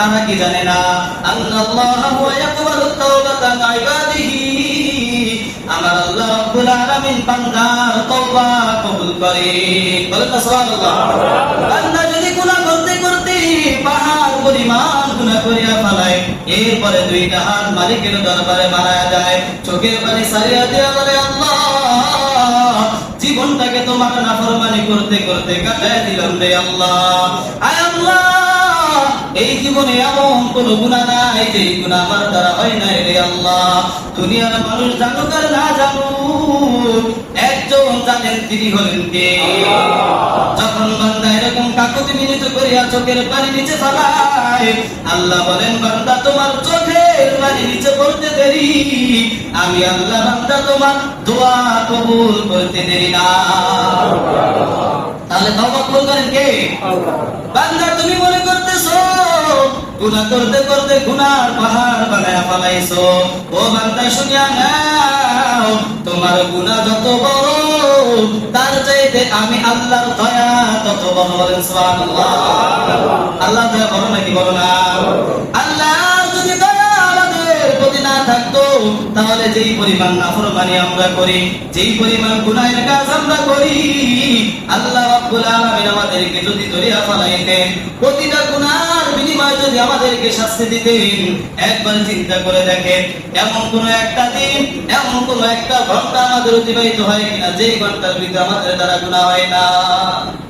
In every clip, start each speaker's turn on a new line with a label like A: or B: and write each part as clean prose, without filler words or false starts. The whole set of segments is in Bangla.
A: তারা কি জানে না আল্লাহু হুয়া ইয়াকবালুত তাওবাতা আন ইবাদিহি, আমার আল্লাহ রাব্বুল আলামিন বান্দার তওবা কবুল করে। বলেন সুবহানাল্লাহ। বান্দা যদি গুনাহ করতে করতে পাহাড় পরিমাণ গুনাহ করিয়া ফেলায়, এরপরে দুইটা হাত মালিকের দরবারে বাড়ায়া যায়, চোখের পানি সারিয়া দিয়া বলে আল্লাহ জীবনটাকে তোমার নাফরমানি করতে করতে কাটায় দিলাম রে আল্লাহ। আয় আল্লাহ এই জীবনে এমন কোন গুনাহ নাই যে গুনাহ আমার দ্বারা হয় নাই রে আল্লাহ। দুনিয়ার মানুষ জানুক আর না জানুক, একজন জানেন, তিনি হলেন কে? যখন বান্দা এরকম কাকুতি মিনতি করিয়া চোখের পানি নিচে ফেলায়, আল্লাহ বলেন বান্দা তোমার চোখের পানি নিচে পড়তে দেরি, আমি আল্লাহ বান্দা তোমার দোয়া কবুল করতে দেরি না। তাহলে তওবা কবুল করেন কে? বান্দা তুমি মনে করতেছো গুনাহ করতে করতে গুনার পাহাড় বানায়া ফেলাইছো, ও বান্দা শুনিয়া নাও, তোমার গুনাহ যত বড় তার চাইতে আমি আল্লাহর দয়া তত বড়। বলেন সুবহানাল্লাহ। আল্লাহ দয়া বড় নাকি বড় না? আল্লাহ যদি দয়া আমাদের প্রতি না থাকতো, তাহলে যেই পরিমাণ নাফরমানি আমরা করি, যেই পরিমাণ গুনাহের কাজ আমরা করি, আল্লাহ রাব্বুল আলামিন আমাদেরকে যদি ধরিয়া ফেলাইতেন, প্রতিটা গুনার বিনিময়ে যদি আমাদেরকে শাস্তি দিতেন, একবার চিন্তা করে দেখেন এমন কোন একটা দিন, এমন কোন একটা ঘন্টা আমাদের অতিবাহিত হয় কিনা যেই ঘন্টার ভিতরে আমাদের দ্বারা গুনাহ হয় না?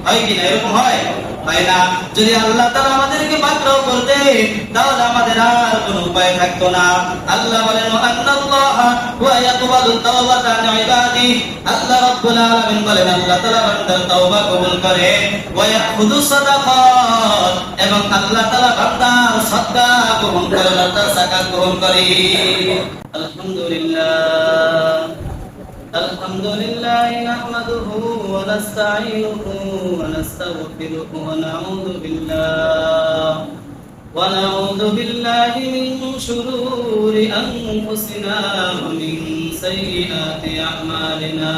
A: হয় কিনা? এরকম হয়? হয় না। যদি আল্লাহ তাআলা আমাদেরকে পাকড়াও করতে, তাহলে আমাদের আর কোনো উপায় থাকতো না। আল্লাহ বলেন আন্নাল্লাহা ওয়া ইয়াকবালু তাওবাতা আন ইবাদিহি, আল্লাহ রাব্বুল আলামিন বলেন আল্লাহ তাআলা বান্দার তওবা কবুল করে, ওয়া ইয়াখুযু সাদাকাত, এবং আল্লাহ তাআলা বান্দার সাদকা গ্রহণ করে, তার যাকাত গ্রহণ করে। আলহামদুলিল্লাহ আলহামদুলিল্লাহ নাহমাদুহু ওয়া নাস্তাঈনুহু ওয়া নাস্তাগফিরুহু ওয়া নাউযু বিল্লাহি মিন শুরুরি আনফুসিনা ওয়া মিন সাইয়্যাতি আ'মালিনা।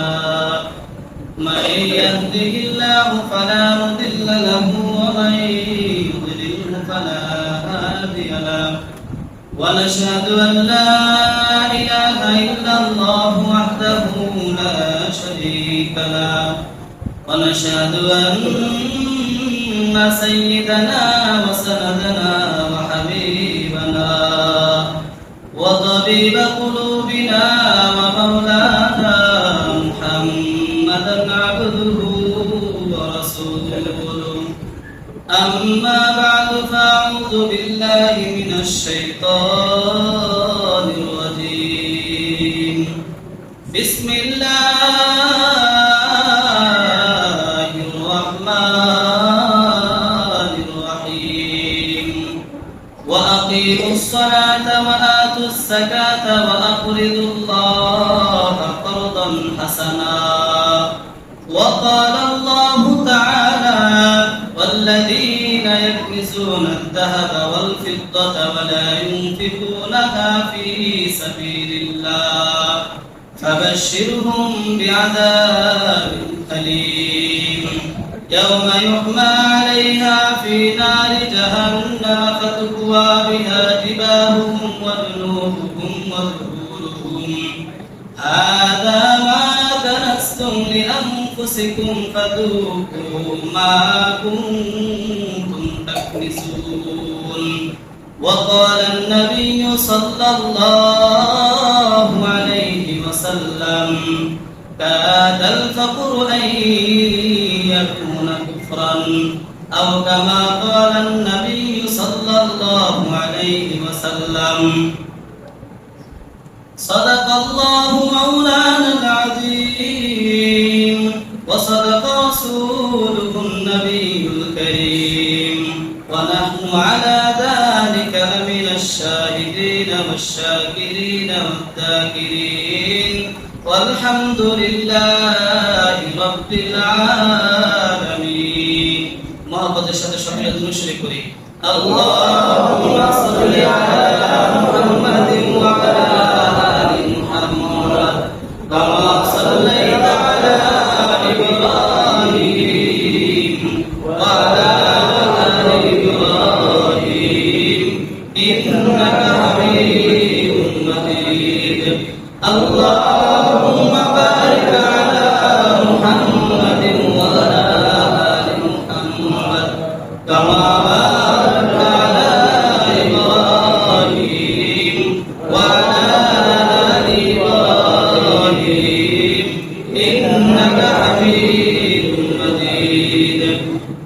A: মান ইয়াহদিহিল্লাহু ফালা মুদিল্লা লাহু ওয়া মান ইউদ্লিলহু ফালা হাদিয়া লাহু। ونشهد أن لا إله إلا الله وحده لا شريك له، ونشهد أن سيدنا وسندنا وحبيبنا وطبيب قلوبنا ومولانا محمدا عبده ورسوله. أما بعد فأعوذ بالله من الشيطان الرجيم. بسم الله الرحمن الرحيم. وأقيموا الصلاة وآتوا الزكاة وأقرضوا الله قرضا حسنا. وقال الله تعالى والذين يكنزون الذهب والفضة ولا ينفقونها في سبيل الله فبشرهم بعذاب أليم يوم يحمى عليها في نار جهنم فتكوى بها جباههم وجنوبهم وظهورهم هذا ما كنزتم لأنفسكم فذوقوا ما كنتم تكنزون. وقال النبي صلى الله عليه وسلم كاد الفقر أن يكون كفرا أو كما قال النبي صلى الله عليه وسلم. صدق الله مولانا العظيم وصدق رسوله النبي الكريم ونحن على ذلك من الشاهدين والشاكرين والذاكرين والحمد لله رب العالمين. محبতের সাথে সবাই দুরূদ শরীফ করি। আল্লাহুম্মা সাল্লি আলা মুহাম্মাদিন ওয়া আলা আলি মুহাম্মাদ কামা সাল্লাইতা আলা ইব্রাহিম ওয়া আলা আলি ইব্রাহিম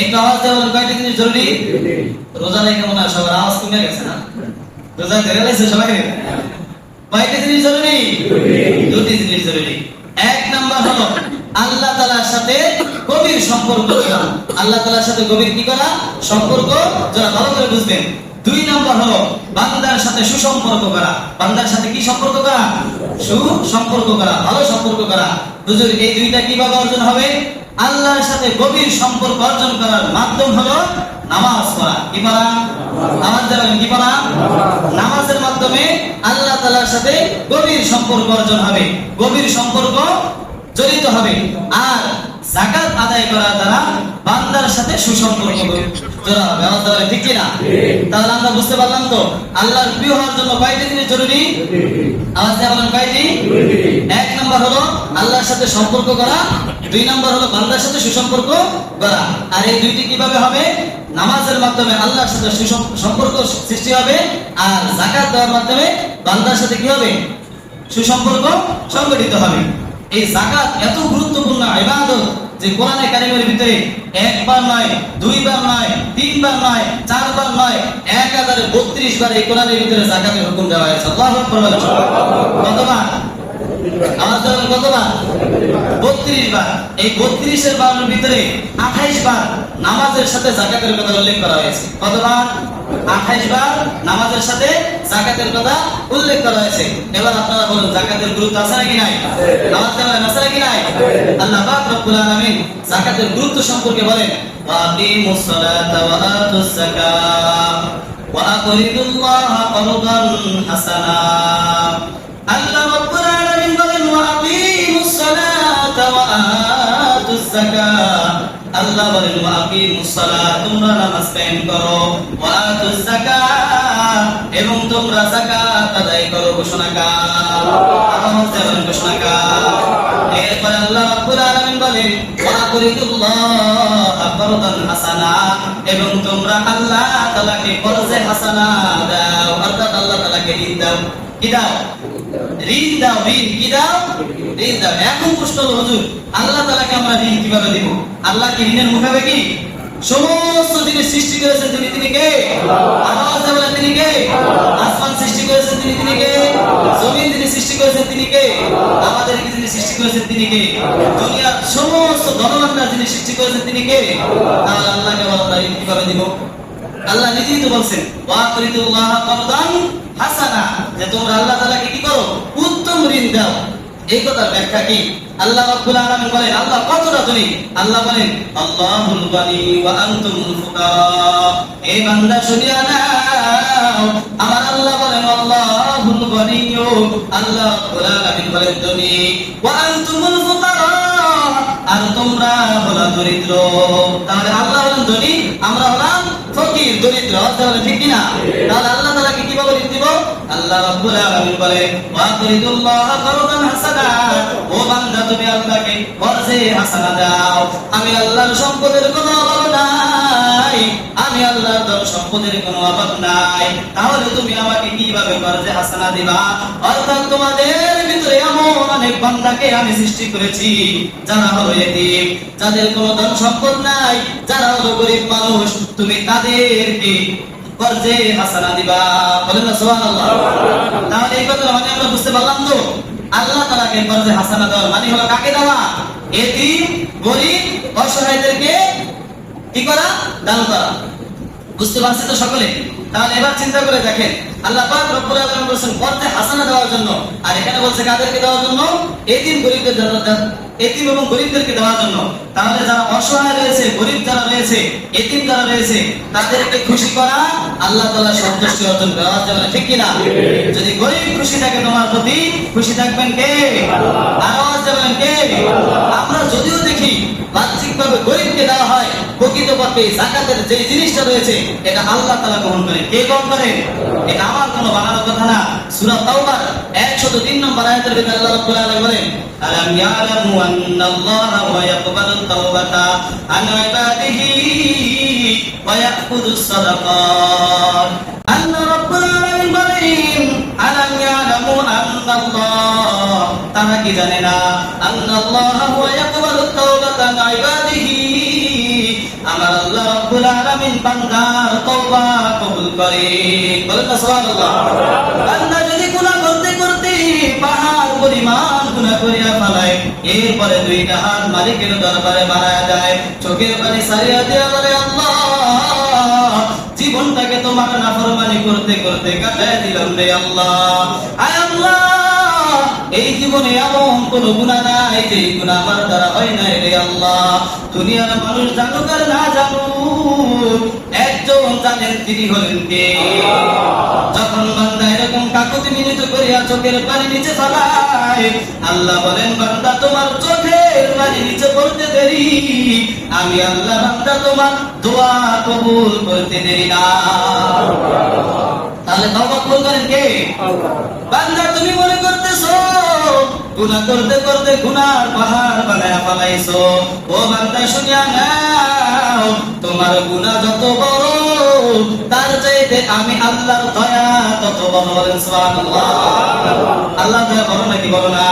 A: একটু আওয়াজ দিয়ে বলেন কয়টা জিনিস জরুরি? রোজা রেখে মনে হয় সবার আওয়াজ কমে গেছে না? রোজা ধরে লাইছে সবাই? কয়টা জিনিস জরুরি? দুটি জিনিস জরুরি। এক নাম্বার হলো আল্লাহ তাআলার সাথে গভীর সম্পর্ক করা। আল্লাহ তাআলার সাথে গভীর কি করা? সম্পর্ক যারা ভালো করে বুঝবেন। দুই নাম্বার হলো বান্দার সাথে সুসম্পর্ক করা। বান্দার সাথে কি সম্পর্ক করা? সুসম্পর্ক করা, ভালো সম্পর্ক করা। হুজুর এই দুইটা কিভাবে অর্জন হবে? আল্লাহর সাথে গভীর সম্পর্ক অর্জন করার মাধ্যম হলো নামাজ পড়া। কি পড়া? নামাজ পড়া। কি পড়া? নামাজের মাধ্যমে আল্লাহ তাআলার সাথে গভীর সম্পর্ক অর্জন হবে, গভীর সম্পর্ক জড়িত হবে। আর যাকাত আদায় করার দ্বারা বান্দার সাথে সুসম্পর্ক জড়া হবে। আওয়াজ দেওয়া ঠিক কি না? তাহলে আমরা বুঝতে পারলাম তো আল্লাহর প্রিয় হওয়ার জন্য কয়টি জিনিস জরুরি? আওয়াজ দেওয়া বলেন কয়টি? এক নাম্বার হলো আল্লাহর সাথে সম্পর্ক করা, দুই নাম্বার হলো বান্দার সাথে সুসম্পর্ক করা। আর এই দুইটি কিভাবে হবে? নামাজের মাধ্যমে আল্লাহর সাথে সম্পর্ক সৃষ্টি হবে, আর যাকাত দেওয়ার মাধ্যমে বান্দার সাথে কি হবে? সুসম্পর্ক সংগঠিত হবে। এই যাকাত এত গুরুত্বপূর্ণ ইবাদত যে কোরআনে কারিমের ভিতরে একবার নয়, দুইবার নয়, তিনবার নয়, চারবার নয়, 1032 বার এই কোরআনের ভিতরে যাকাতের হুকুম দেওয়া হয়েছে। আল্লাহু আকবার। কতবার? আওয়াজ দেন কতবার? 32 বার। এই 32 এর বারের ভিতরে 28 বার নামাজের সাথে যাকাতের কথা উল্লেখ করা হয়েছে। কতবার? 28 বার নামাজের সাথে যাকাতের কথা উল্লেখ করা হয়েছে। এবার আপনারা বলুন যাকাতের গুরুত্ব আছে নাকি নাই? নামাজ দেওয়ার আছে নাকি নাই? আল্লাহ পাক রব্বুল আলামিন যাকাতের গুরুত্ব সম্পর্কে বলেন, ওয়া আকিমুস সালাতা ওয়া আতুস যাকাত ওয়া আকরিদুল্লাহ করদান হাসানা। আল্লাহ রব্বুল আলামিন বলেন ওয়া আকিমুস সালাতা ওয়া আতুস যাকাত। আল্লাহ বলেন ওয়া আকিমুস সালাত, তোমরা নামাজ কায়েম করো, ওয়া আতুস যাকাত, এবং তোমরা যাকাত আদায় করো। ঘোষণাকার আল্লাহ বলেন ঘোষণাকার। এরপর আল্লাহ রাব্বুল আলামিন বলেন ওয়া আকরিদুল্লাহ করদান হাসানা, এবং তোমরা আল্লাহ তাআলাকে করজে হাসানা দাও, অর্থাৎ আল্লাহ তাআলাকে ঋণ দাও। কি দাও? ঋণ দাও। ঋণ কি দাও? ঋণ দাও। এখন প্রশ্ন হলো হুজুর আল্লাহ তাআলাকে আমরা ঋণ কিভাবে দেব? আল্লাহ কি ঋণের মুখাবে কি? সমস্ত জিনিস সৃষ্টি করেছেন তিনি কে? আওয়াজ বলেন তিনি কে? আসমান সৃষ্টি করেছেন তিনি কে? জমিন তিনি সৃষ্টি করেছেন তিনি কে? আমাদের কি যিনি সৃষ্টি করেছেন তিনি কে? দুনিয়ার সমস্ত ধনভাণ্ডার যিনি সৃষ্টি করেছেন তিনি কে? তাহলে আল্লাহকে আমরা ঋণ কিভাবে দিব? আল্লাহ নিজেই তো বলছেন ওয়া আকরিদুল্লাহ করদান হাসানা, যে তোমরা আল্লাহ তাআলাকে কি করো? উত্তম ঋণ দাও। এই কথার ব্যাখ্যা কি? আল্লাহ রাব্বুল আলামিন বলেন আল্লাহ কতটা ধনী। আল্লাহ বলেন আল্লাহুল গানি ওয়া আনতুমুল ফুকারা। এই বান্দা শুনিয়া নাও, আমার আল্লাহ বলেন আল্লাহুল গানি, আল্লাহ রাব্বুল আলামিন বলেন ধনী, ওয়া আনতুমুল ফুকারা, আর তোমরা হলো দরিদ্র। তাহলে আল্লাহ হলেন ধনী, আমরা হলাম ফকির, দরিদ্র। তাহলে ঠিক কি না? তাহলে আল্লাহ তাআলাকে কিভাবে ঋণ দিব? আল্লাহ রাব্বুল আলামিন বলেন ওয়া আকরিদুল্লাহ করদান হাসানা, ও বান্দা তুমি আল্লাহকে করজে হাসানা দাও। আমি আল্লাহর সম্পদের কোনো অভাব নাই, আমি আল্লাহর ধন সম্পদের কোনো অভাব নাই। তাহলে তুমি আমাকে কিভাবে করজে হাসানা দিবা? অর্থাৎ তোমাদের ভিতরে এমন অনেক বান্দাকে আমি সৃষ্টি করেছি যারা হলো এতিম, যাদের কোনো ধন সম্পদ নাই, যারা হলো গরিব মানুষ, তুমি তাদেরকে করজে হাসানা দিবা। বলেন না সুবহানাল্লাহ। তাহলে এই কথা মানে আমরা বুঝতে পারলাম তো আল্লাহ তাআলাকে করজে হাসানা দেওয়ার মানে হলো কাকে দেওয়া? এতিম, গরিব, অসহায়দেরকে কি করা? দান করা। বুঝতে পারছি তো সকলে? তাহলে এবার চিন্তা করে দেখেন আল্লাহ পাক রব্বুল আলামিন বলেছেন করজে হাসানা দেওয়ার জন্য, আর এখানে বলছে কাদেরকে দেওয়ার জন্য? এতিম গরিবদের জন্য, এতিম এবং গরিবদেরকে দেওয়ার জন্য। তাহলে যারা অসহায় রয়েছে, গরিব যারা রয়েছে, এতিম যারা রয়েছে, তাদেরকে খুশি করা আল্লাহ তাআলা সন্তুষ্টি অর্জন করা। ঠিক কি না? যদি গরিব খুশি থাকে তোমার প্রতি, খুশি থাকবেন কে? আওয়াজ দেবেন কে? আমরা যদিও দেখি বাহ্যিকভাবে গরিবকে দেওয়া হয়, প্রকৃতপক্ষে যাকাতের যে জিনিসটা রয়েছে এটা আল্লাহ তাআলা গ্রহণ করেন। কে গ্রহণ করেন? এটা আমার কোনো বানানো কথা না। সূরা তাওবার 103 নম্বর আয়াতের ভিতরে আল্লাহ রাব্বুল আলামিন বলেন আলাম ইয়ালামু আন্নাল্লাহা ওয়া ইয়াকবালু তাওবাতা আন ইবাদিহি ওয়া ইয়াখুযুস সাদাকাত। আল্লাহ রাব্বুল আলামিন বলেন আলাম ইয়ালামু আন্নাল্লাহ, তারা কি জানে না? আন্নাল্লাহা ওয়া ইয়াকবালু তাওবাতা আন ইবাদিহি, আমার রব্বুল আলামিন বান্দার তওবা কবুল করে। বলেন না সুবহানাল্লাহ। বান্দা যদি গুনাহ করতে করতে পাহাড় পরিমাণ গুনাহ করিয়া ফেলায়, এরপরে দুইটা হাত মালিকের দরবারে বাড়ায়া যায়, চোখের পানি সারিয়া দিয়া বলে, আল্লাহ জীবনটাকে তোমার নাফরমানি করতে করতে কাটায় দিলাম রে আল্লাহ। আয় আল্লাহ, এই জীবনে এমন কোন গুনাহ নাই যে গুনাহ আমার দ্বারা হয় নাই রে আল্লাহ। দুনিয়ার মানুষ জানুক আর না জানুক, একজন জানেন, তিনি হলেন কে? যখন বান্দা এরকম কাকুতি মিনিত করিয়া চোখের পানি নিচে ফেলায়, আল্লাহ বলেন, বান্দা তোমার চোখের পানি নিচে পড়তে দেরি, আমি আল্লাহ বান্দা তোমার দোয়া কবুল করতে দেরি না। তাহলে তওবা কবুল করেন কে? বান্দা তুমি মনে করতেছো গুনাহ করতে করতে গুনার পাহাড় বানায়া ফেলাইছো, ও বান্দা শুনিয়া নাও, তোমার গুনাহ যত বড় তার চাইতে আমি আল্লাহর দয়া তত বড়। বলেন সুবহানাল্লাহ। আল্লাহ দয়া বড় নাকি বড় না?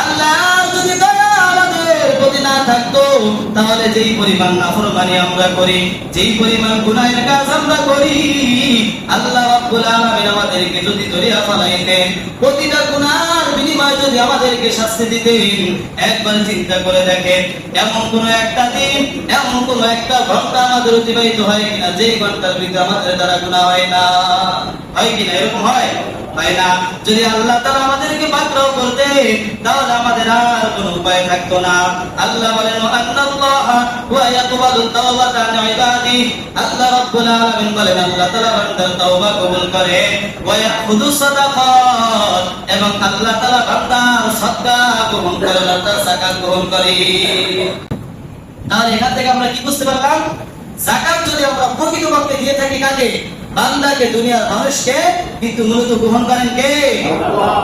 A: আল্লাহ যদি দয়া আমাদের প্রতি না থাকতো, তাহলে যেই পরিমাণ নাফরমানি আমরা করি, যেই পরিমাণ গুনাহের কাজ আমরা করি, আল্লাহ রাব্বুল আলামিন আমাদেরকে যদি ধরিয়া ফেলাইতেন, প্রতিটা গুনার বিনিময়ে যদি আমাদেরকে শাস্তি দিতেন, একবার চিন্তা করে দেখেন, এমন কোন একটা দিন, এমন কোন একটা ঘন্টা আমাদের অতিবাহিত হয় কিনা যেই ঘন্টার ভিতরে আমাদের দ্বারা গুনাহ হয় না? হয় কিনা? এরকম হয়? হয় না। যদি আল্লাহ তাআলা আমাদেরকে পাকড়াও করতে, তাহলে আমাদের আর কোনো উপায় থাকতো না। আল্লাহ বলেন, আল্লাহ ওয়া ইয়াকবালু তাওবাতা আন ইবাদি। আল্লাহ রাব্বুল আলামিন বলেন, আল্লাহ তাআলা বান্দার তওবা কবুল করে, ওয়া ইয়াখুযু সাদাকাত, এবং আল্লাহ তাআলা বান্দার সাদকা গ্রহণ করে, তার যাকাত গ্রহণ করে। তাহলে এখান থেকে আমরা কি বুঝতে পারলাম? যাকাত যদি আমরা প্রকৃতপক্ষে দিয়ে থাকি কাকে? বান্দাকে, দুনিয়ার মানুষকে, কিন্তু মূলত গ্রহণ করেন কে?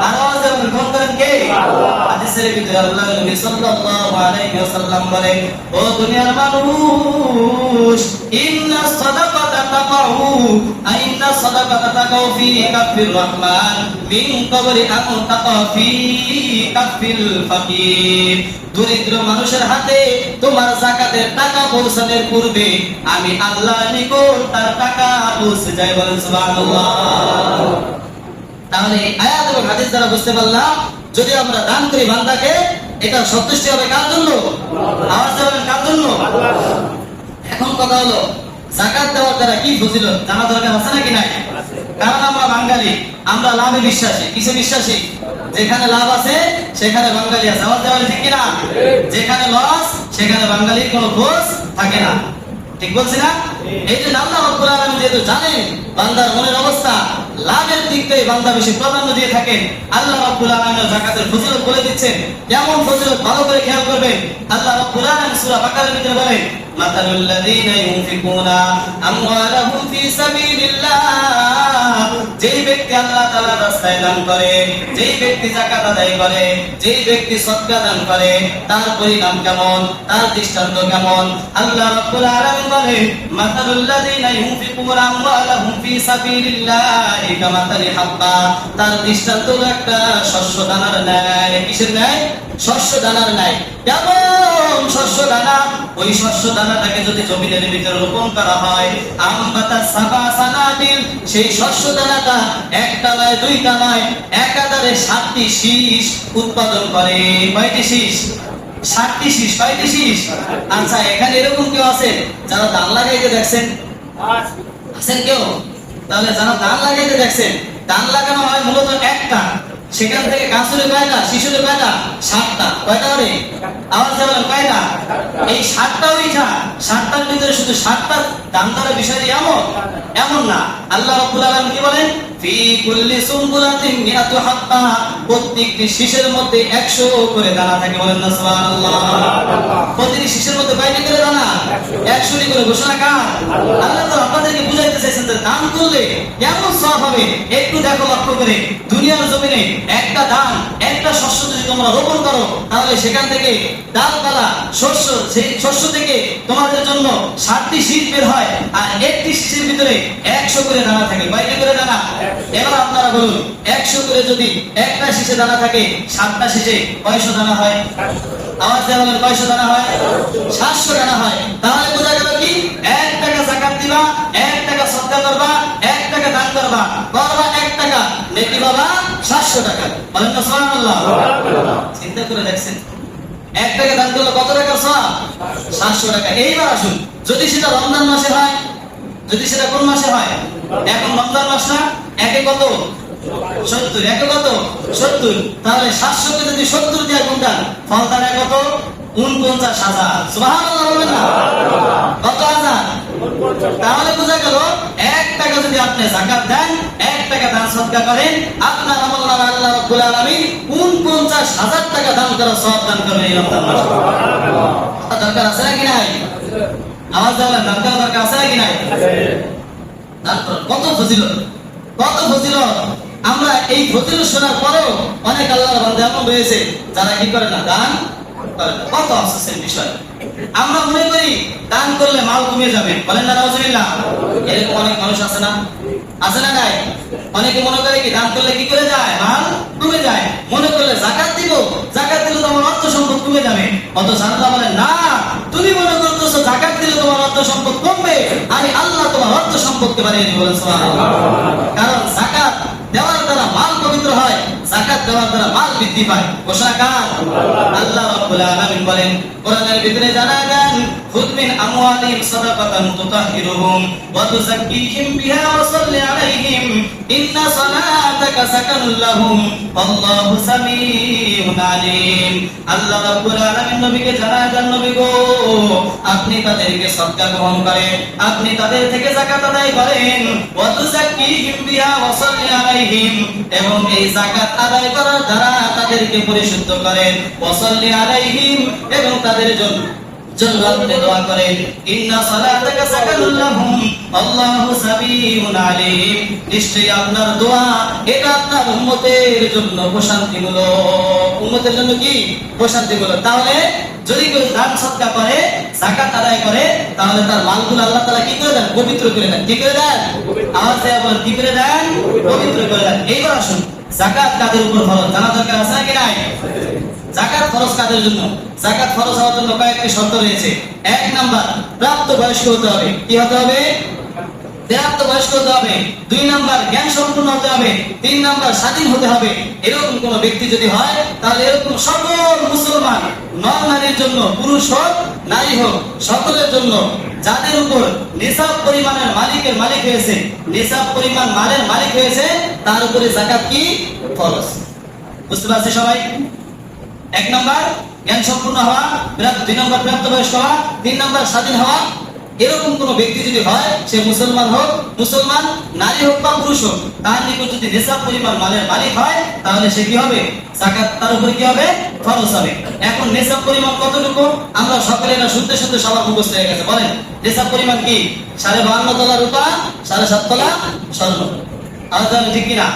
A: আওয়াজ এবং গ্রহণ করেন কে? হাদিসের ভিতরে আল্লাহ নবী সাল্লাল্লাহু আলাইহি ওয়াসাল্লাম বলেন, ও দুনিয়ার মানুষ, ইন্না সাদাকাতা তাকাউ, ইন্না সাদাকাতা তাকাউ ফি কাফির রহমান মিন কবরি আন তাকা ফি কাফিল ফাকির। দরিদ্র মানুষের হাতে তোমার যাকাতের টাকা পৌঁছানোর পূর্বে আমি আল্লাহর নিকট তার টাকা পৌঁছে যায়। বলেন সুবহানাল্লাহ। তাহলে আয়াত এবং হাদিস দ্বারা বুঝতে পারলাম, যদি আমরা দান করি বান্দাকে, এটা সন্তুষ্টি হবে কার জন্য? আওয়াজ দেবেন, কার জন্য? এখন কথা হলো, যাকাত দেওয়ার দ্বারা কি ফজিলত জানা দরকার আছে নাকি নাই? কারণ আমরা বাঙালি, আমরা লাভে বিশ্বাসী। কিসে বিশ্বাসী? যেখানে লাভ আছে সেখানে বাঙালি আছে। আওয়াজ দেওয়া ঠিক কিনা? যেখানে লস সেখানে বাঙালির কোনো খোঁজ থাকে না। ঠিক বলছি না? এই যে আল্লাহ রাব্বুল আলামিন যেহেতু জানেন বান্দার মনের অবস্থা, লাভের দিক থেকে বান্দা বেশি প্রাধান্য দিয়ে থাকেন, আল্লাহ রাব্বুল আলামিন যাকাতের ফজিলত বলে দিচ্ছেন। কেমন ফজিলত? ভালো করে খেয়াল করবেন। আল্লাহ রাব্বুল আলামিন সূরা বাকারার ভিতরে বলেন, মাতালুল লাযীনা ইউনফিকুনা আমওয়ালাহুম ফি সাবিলিল্লাহ। যেই ব্যক্তি আল্লাহ তাআলার রাস্তায় দান করে, যেই ব্যক্তি যাকাত আদায় করে, যেই ব্যক্তি সদকা দান করে, তার পরিণাম কেমন, তার দৃষ্টান্ত কেমন? আল্লাহ রাব্বুল আলামিন বলেন, মাতালুল লাযীনা ইউনফিকুনা আমওয়ালাহুম ফি সাবিলিল্লাহ কামাতালি হাব্বা। তার দৃষ্টান্ত হলো একটা শস্য দানার ন্যায়। কিসের ন্যায়? শস্য দানার ন্যায়। কেমন শস্য দানা? ওই শস্য দানাটাকে যদি জমিনের ভিতরে রোপণ করা হয়, আমবাতা সাবা সানাবিল, সেই শস্য দানাটা একটা নয়, দুইটা নয়, একাধারে 7টি শীষ উৎপাদন করে। কয়টি শীষ? 7টি শীষ। কয়টি শীষ? আচ্ছা, এখানে এরকম কেউ আছে যারা ধান লাগাইতে দেখছেন? আছেন কেউ? তাহলে যারা ধান লাগাইতে দেখছেন, ধান লাগানো হয় মূলত একটা, সেখান থেকে গাছুরে কয়টা, শিশুরে কয়টা? 7টা। কয়টা করে? আওয়াজ দেবেন, কয়টা? এই 7টা ওইটা, 7টার ভিতরে শুধু 7টা দান করার বিষয় এমন না। আল্লাহ রাব্বুল আলামিন কি বলেন? ফি কুল্লি সুনবুলাতিন মিআতু হাব্বা। প্রত্যেকটি শীষের মধ্যে 100 করে দানা থাকে। বলেন না সুবহানাল্লাহ। প্রতিটি শীষের মধ্যে কয়টি করে দানা? 100টি করে। ঘোষণা কার? আল্লাহ তাআলা আপনাদেরকে বুঝাইতে চাইছেন যে দান করলে কেমন সওয়াব হবে। একটু দেখো, লক্ষ্য করে, দুনিয়ার জমিনে একটা ধান, একটা শস্য যদি তোমরা রোপণ করো, তাহলে সেখান থেকে ডালপালা, শস্য, সেই শস্য থেকে তোমাদের জন্য 7টি শীষ বের হয়, আর একটি শীষের ভিতরে 100 করে দানা থাকে। কয়টি করে দানা? এবার আপনারা বলুন, 100 করে যদি একটা শীষে দানা থাকে, 7টা শীষে কয়শো দানা হয়? আওয়াজ দেওয়া বলেন কয়শো দানা হয়? 700 দানা হয়। তাহলে বোঝা গেল কি 1 টাকা যাকাত দিবা, 1 টাকা সদকা করবা, 1 টাকা দান করবা, 1 টাকা নেকি বাবা 700 টাকা। বলেন না সুবহানাল্লাহ। চিন্তা করে দেখছেন 1 টাকা দান করলে কত টাকা সওয়াব? 700 টাকা। এইবার আসুন, যদি সেটা রমজান মাসে হয়, যদি সেটা কোন মাসে হয়? এখন রমজান মাস না, একে কত? 70। একে কত? 70। তাহলে 700 কে যদি 70 দিয়ে গুণ দেন, ফল দাঁড়ায় কত? 49,000। সুবহানাল্লাহ বলবেন না? কত হাজার? তাহলে বোঝা গেল 1 টাকা যদি আপনি যাকাত দেন, 1 টাকা দান সদকা করেন, আপনার আমলনামায় আল্লাহ রাব্বুল আলামিন 49,000 টাকা দান করার সওয়াব দান করবেন এই রমজান মাসে। দরকার আছে নাকি নাই? আওয়াজ দেওয়ার দরকার আছে নাকি নাই? তারপর কত ফজিলত, কত ফজিলত। আমরা এই ফজিলত শোনার পরেও অনেক আল্লাহর বান্দা এমন রয়েছে যারা কি করে না, দান করে না। কত আফসোসের বিষয়। আমরা মনে করি দান করলে মাল কমে যাবে। বলেন না নাউজুবিল্লাহ। এরকম অনেক মানুষ আছে না? আছে না নাই? অনেকে মনে করে কি দান করলে কি করে যায়, মাল কমে যায়। মনে করলে যাকাত দিব, যাকাত দিলে তোমার অর্থ সম্পদ কমে যাবে। অথচ আল্লাহ বলেন না, তুমি মনে করতেছো যাকাত দিলে তোমার অর্থ সম্পদ কমবে, আমি আল্লাহ তোমার অর্থ সম্পদকে বাড়িয়ে দিব। বলেন সুবহানাল্লাহ। কারণ যাকাত দেওয়ার দ্বারা মাল পবিত্র হয়, যাকাত দেওয়ার দ্বারা মাল বৃদ্ধি পায়। ঘোষণা কার? আল্লাহ রাব্বুল আলামিন বলেন কোরআনের ভিতরে জানা দেন, খুদ মিন আমওয়ালিহিম সাদাকাতান তুতাহহিরুহুম ওয়া তুযাক্কিহিম বিহা ওয়া সাল্লি আলাইহিম ইন্না সালাতাকা সাকানুল লাহুম আল্লাহু সামিউন আলিম। আল্লাহ রাব্বুল আলামিন নবীকে জানা দেন, নবী গো, আপনি তাদেরকে সদকা গ্রহণ করেন, আপনি তাদের থেকে যাকাত আদায় করেন, ওয়া তুযাক্কিহিম বিহা ওয়া সাল্লি আলাইহিম, এবং এই যাকাত আদায় করার দ্বারা তাদেরকে পরিশুদ্ধ করেন, ওয়া সাল্লি আলাইহিম, এবং তাদের জন্য আপনি দোয়া করেন, ইন্না সালাতাকা সাকানুল লাহুম আল্লাহু সামিউন আলিম। নিশ্চয়ই আপনার দোয়া এটা আপনার উম্মতের জন্য প্রশান্তিমূলক। উম্মতের জন্য কি? প্রশান্তিমূলক। তাহলে যদি কেউ দান সদকা করে, যাকাত আদায় করে, তাহলে তার মালগুলো আল্লাহ তাআলা কি করে দেন? পবিত্র করে দেন। কি করে দেন? আওয়াজ দিয়ে বলেন, কি করে দেন? পবিত্র করে দেন। এইবার আসুন, যাকাত কাদের উপর ফরজ জানা দরকার আছে নাকি নাই? যাকাত ফরজ কাদের জন্য? যাকাত ফরজ হওয়ার জন্য কয়েকটি শর্ত রয়েছে। 1 নাম্বার, প্রাপ্ত বয়স্ক হতে হবে। কি হতে হবে? প্রাপ্ত বয়স্ক হতে হবে। 2 নাম্বার, জ্ঞান সম্পন্ন হতে হবে। 3 নাম্বার, স্বাধীন হতে হবে। এরকম কোন ব্যক্তি যদি হয়, তাহলে এরকম সকল মুসলমান নর নারীর জন্য, পুরুষ হোক নারী হোক, সকলের জন্য যাদের উপর নিসাব পরিমাণের মালিক হয়েছে, নিসাব পরিমাণ মালের মালিক হয়েছে, তার উপরে যাকাত কি? ফরজ। বুঝতে পারছি সবাই? 1 নাম্বার জ্ঞান সম্পূর্ণ হওয়া, 2 নাম্বার প্রাপ্তবয়স্ক হওয়া, 3 নাম্বার স্বাধীন হওয়া। এরকম কোন ব্যক্তি যদি হয়, সে মুসলমান হোক, মুসলমান নারী হোক বা পুরুষ হোক, তার নিকট যদি নিসাব পরিমাণ মালের মালিক হয়, তাহলে সে কি হবে? যাকাত তার উপরে কি হবে? ফরজ হবে। এখন নিসাব পরিমাণ কতটুকু? আমরা সকলে না শুনতে শুনতে সবার মুখস্থ হয়ে গেছে। বলেন নিসাব পরিমাণ কি? 52.5 তোলা রূপা, 7.5 তোলা স্বর্ণ। আলোচনা ঠিক কিনা?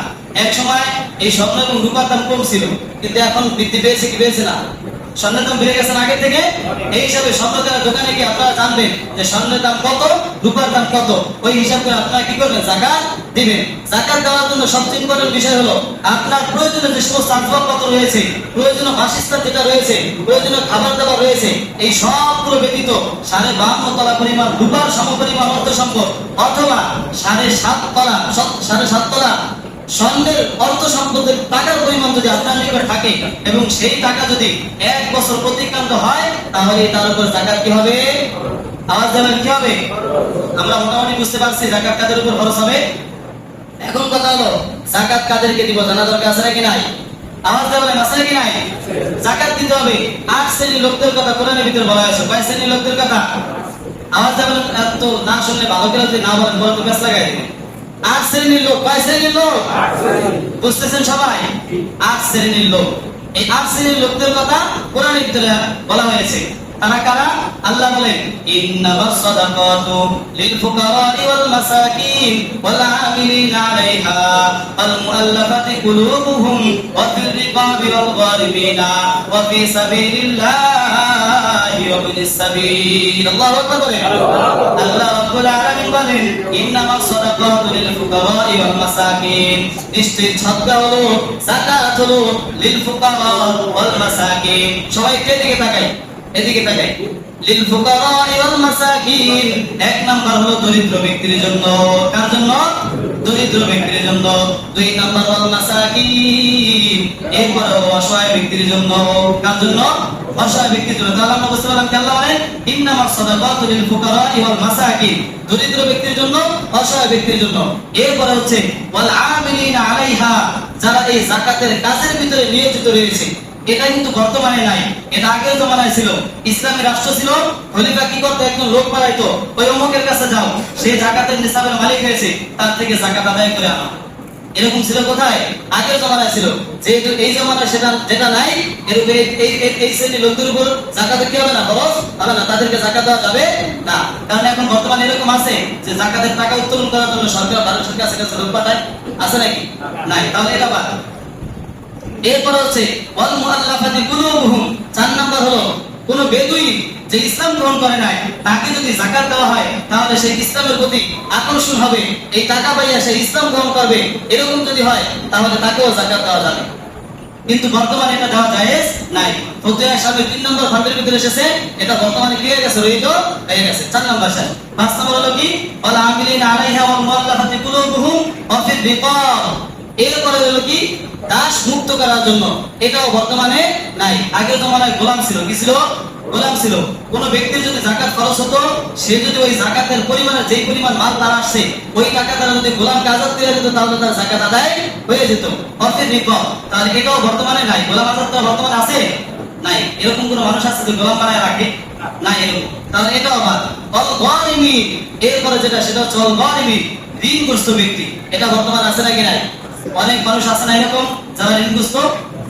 A: এক সময় এই স্বর্ণ এবং রূপার দাম কম ছিল, কিন্তু এখন বৃদ্ধি পেয়েছে কি পেয়েছে না? স্বর্ণের দাম বেড়ে গেছে আগে থেকে। এই হিসাবে স্বর্ণের দোকানে গিয়ে আপনারা জানবেন যে স্বর্ণের দাম কত, রূপার দাম কত। ওই হিসাব করে আপনারা কি করবেন? যাকাত দিবেন। যাকাত দেওয়ার জন্য সবচেয়ে ইম্পর্টেন্ট বিষয় হলো আপনার প্রয়োজনীয় যে সমস্ত আসবাবপত্র রয়েছে, প্রয়োজনীয় বাসস্থান যেটা রয়েছে, প্রয়োজনীয় খাবার দাবার রয়েছে, এই সবগুলো ব্যতীত 52.5 তলা পরিমাণ রূপার সমপরিমাণ অর্থ সম্পদ, অথবা 7.5 তলা 7.5 তলা স্বর্ণের অর্থ সম্পদের টাকার পরিমাণ যদি আপনার নিকট থাকে, এবং সেই টাকা যদি 1 বছর অতিক্রান্ত হয়, তাহলে তার উপর যাকাত কি হবে? আওয়াজ দেবেন, কি হবে? আমরা মোটামুটি বুঝতে পারছি যাকাত কাদের উপর খরচ হবে। এখন কথা হলো যাকাত কাদেরকে দিব জানা দরকার আছে নাকি নাই? আওয়াজ দেবেন, আছে নাকি নাই? যাকাত দিতে হবে 8 শ্রেণীর লোকদের কথা কোরআনের ভিতরে বলা হয়েছে। কয় শ্রেণীর লোকদের কথা? আওয়াজ দেবেন, তো না শুনলে ভালো করে যদি না বলেন বলেন তো ব্যাস লাগাই দিবেন। 8 শ্রেণীর লোক। কয় শ্রেণীর লোক? বুঝতেছেন সবাই? 8 শ্রেণীর লোক। এই 8 শ্রেণীর লোকদের কথা কোরআনের ভিতরে বলা হয়েছে। তারা কারা? আল্লাহ বলেন, ইন্নামাস সাদাকাতু লিল ফুকারা'i ওয়াল মাসাকিন ওয়াল আমিলিনা আলাইহা ওয়াল মুআল্লাফাতি কুলুবুহুম ওয়া ফির রিকাবি ওয়াল গারিমিনা ওয়া ফি সাবিলিল্লাহি ওয়া বিনিস সাবিল। আল্লাহু আকবার বলেন। আল্লাহ রাব্বুল আলামিন বলেন, ইন্নামাস সাদাকাতু লিল ফুকারাই ওয়াল মাসাকিন, নিশ্চয় সাদকা হলো, যাকাত হলো লিল ফুকারা ওয়াল মাসাকিন। সবাই এদিকে তাকাই, এদিকে তাকাই। লিল ফুকারাই ওয়াল মাসাকিন, এক নাম্বার হলো দরিদ্র ব্যক্তির জন্য। কার জন্য? দরিদ্র ব্যক্তির জন্য। দুই নাম্বার ওয়াল মাসাকিন, এরপর অসহায় ব্যক্তির জন্য। কার জন্য? অসহায় ব্যক্তির জন্য। তাহলে আমরা বুঝতে পারলাম কি আল্লাহ বলেন ইন্নামাস সাদাকাতু লিল ফুকারাই ওয়াল মাসাকিন, দরিদ্র ব্যক্তির জন্য, অসহায় ব্যক্তির জন্য। এরপর হচ্ছে ওয়াল আমিলিনা আলাইহা, যারা এই যাকাতের কাজের ভিতরে নিয়োজিত রয়েছে। এটা কিন্তু বর্তমানে নাই, এটা আগের জমানায় ছিল। ইসলামী রাষ্ট্র ছিল, খলিফা কি করতো? একজন লোক পাঠাইতো, ওই অমুকের কাছে যাও, সে যাকাতের নিসাবের মালিক হয়েছে, তার থেকে যাকাত আদায় করে আনো। এরকম ছিল কোথায়? আগের জমানায় ছিল। যেহেতু এই জমানায় সেটা যেটা নাই, এরকম এই শ্রেণীর লোকদের উপর যাকাত কি হবে না? খরচ হবে না, তাদেরকে যাকাত দেওয়া যাবে না। কারণ এখন বর্তমানে এরকম আছে যে যাকাতের টাকা উত্তোলন করার জন্য সরকার, ভারত সরকার কাছে লোক পাঠায়, আছে নাকি? নাই। তাহলে এটা বাদ। এরপর হচ্ছে ওয়াল মুআল্লাফাতি কুলুবুহুম, 4 নাম্বার হলো কোন বেদুইন যে ইসলাম গ্রহণ করে নাই, তাকে যদি যাকাত দেওয়া হয় তাহলে সে ইসলামের প্রতি আকর্ষণ হবে, এই টাকা পাইয়া সে ইসলাম গ্রহণ করবে। এরকম যদি হয় তাহলে তাকেও যাকাত দেওয়া যাবে। কিন্তু বর্তমানে এটা দেওয়া জায়েজ নাই। ফতোয়া সাহেব 3 নম্বর খণ্ডের ভিতরে এসেছে, এটা বর্তমানে কি হয়ে গেছে? রহিত হয়ে গেছে। 4 নম্বর শেষ। 5 নম্বর হলো কি ওয়াল আমিলিনা আলাইহা ওয়াল মুআল্লাফাতি কুলুবুহুম ওয়া ফির রিকাব, এরপরে হলো কি দাস মুক্ত করার জন্য। এটাও বর্তমানে নাই। আগের জমানায় গোলাম ছিল। কি ছিল? গোলাম ছিল। কোন ব্যক্তির যদি যাকাত খরচ হতো, সে যদি ওই যাকাতের পরিমাণে যেই পরিমাণ মাল তার আসছে, ওই টাকা দ্বারা যদি গোলামকে আজাদ করে দিত তাহলে তার যাকাত আদায় হয়ে যেত। অর্থের রিকব, তাহলে এটাও বর্তমানে নাই। গোলাম আজাদ তো বর্তমানে আছে? নাই। এরকম কোন মানুষ আছে যে গোলাম বানায় রাখে? নাই এরকম। তাহলে এটাও বাদ। অল গনিমি, এরপরে যেটা সেটা হচ্ছে অল গনিমি, ঋণগ্রস্ত ব্যক্তি। এটা বর্তমানে আছে নাকি নাই? অনেক মানুষ আছে না এরকম যারা ঋণগ্রস্ত,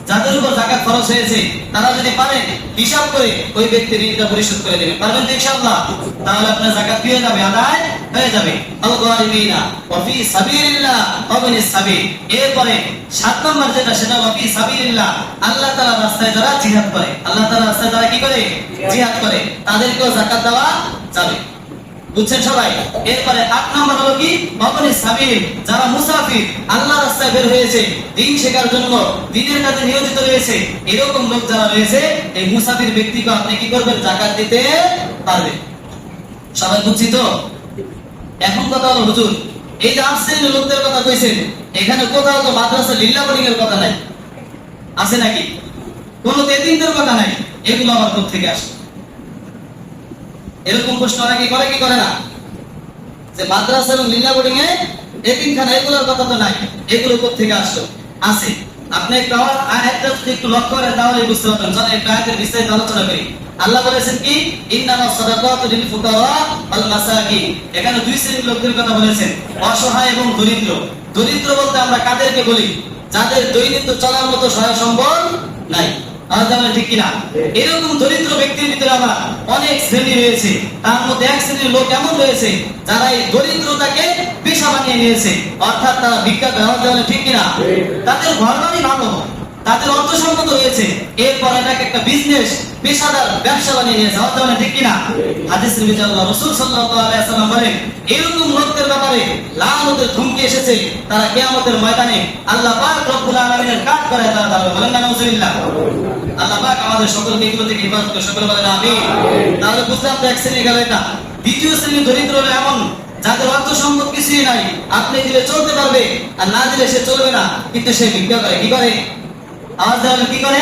A: যাদের উপর যাকাত খরচ হয়েছে, তারা যদি পারেন হিসাব করে ওই ব্যক্তির ঋণটা পরিশোধ করে দেবেন। পারবেন তো ইনশাআল্লাহ? তাহলে আপনার যাকাত কি হয়ে যাবে? আদায় হয়ে যাবে। আল গারিমিনা ওয়া ফি সাবিলিল্লাহ ওয়া বিনিস সাবিল। এরপরে 7 নম্বর যেটা সেটা ওয়া ফি সাবিলিল্লাহ, আল্লাহ তাআলার রাস্তায় যারা জিহাদ করে, আল্লাহ তাআলার রাস্তায় যারা কি করে? জিহাদ করে, তাদেরকেও যাকাত দেওয়া যাবে। বুঝছেন সবাই? এরপরে 8 নম্বর হলো কি ওয়াবনি সাবিল, যারা মুসাফির, আল্লাহর রাস্তায় বের হয়েছে দ্বীন শেখার জন্য, দ্বীনের কাজে নিয়োজিত রয়েছে, এরকম লোক যারা রয়েছে, এই মুসাফির ব্যক্তিকে আপনি কি করবেন? যাকাত দিতে পারবেন। সবাই বুঝছি তো? এখন কথা হলো হুজুর, এই যে 8 শ্রেণীর লোকদের কথা কইছেন, এখানে কোথাও তো মাদ্রাসা লিল্লাহ বোর্ডিং এর কথা নাই, আছে নাকি? কোন তেতিনদের কথা নাই। এগুলো আমার কোথা থেকে আসে? এরকম প্রশ্ন অনেকে করে কি করে না, যে মাদ্রাসা এবং লিল্লাহ বোর্ডিং এ এতিমখানা এগুলোর কথা তো নাই, এগুলো কোথা থেকে আসলো? আছে। আপনি একটা আয়াতটা যদি একটু লক্ষ্য করেন তাহলে বুঝতে পারবেন। চলেন একটা আয়াতের বিস্তারিত আলোচনা করি। আল্লাহ বলেছেন কি ইন্নামাস সাদাকাতু লিল ফুকারা ওয়াল মাসাকিন, এখানে 2 শ্রেণীর লোকদের কথা বলেছেন, অসহায় এবং দরিদ্র। দরিদ্র বলতে আমরা কাদেরকে বলি? যাদের দৈনিক চলার মতো সহায় সম্বল নাই। ঠিক কিনা? এরকম দরিদ্র ব্যক্তির ভিতরে আমার অনেক শ্রেণী রয়েছে। তার মধ্যে এক শ্রেণীর লোক এমন রয়েছে যারা এই দরিদ্রতাকে পেশা বানিয়ে নিয়েছে, অর্থাৎ তারা ভিক্ষা দেওয়া, ঠিক কিনা? তাদের ঘরবাড়ি ভালো, তাদের অর্থ সম্পদ হয়েছে, এরপর এটাকে একটা বিজনেস, পেশাদার ব্যবসা বানিয়ে নিয়েছে, ঠিক কিনা? হাদিসের ভিতরে আল্লাহ রাসূল সাল্লাল্লাহু আলাইহি ওয়াসাল্লাম বলেন এরকম লোকদের ব্যাপারে লানতের ধমকি এসেছে, তারা কিয়ামতের ময়দানে আল্লাহ পাক রব্বুল আলামিনের কাঠ করে তারা দাঁড়াবে। বলেন না নাউজুবিল্লাহ? আল্লাহ পাক আমাদের সকলকে এগুলো থেকে হেফাজত করে, সকলে বলেন আমিন। তাহলে বুঝলাম তো এক শ্রেণী গেল এটা। দ্বিতীয় শ্রেণী দরিদ্র হলো এমন যাদের অর্থ সম্পদ কিছুই নাই, আপনি দিলে চলতে পারবে আর না দিলে সে চলবে না, কিন্তু সে ভিক্ষা করে। কি করে? আওয়াজ দেওয়া কি করে?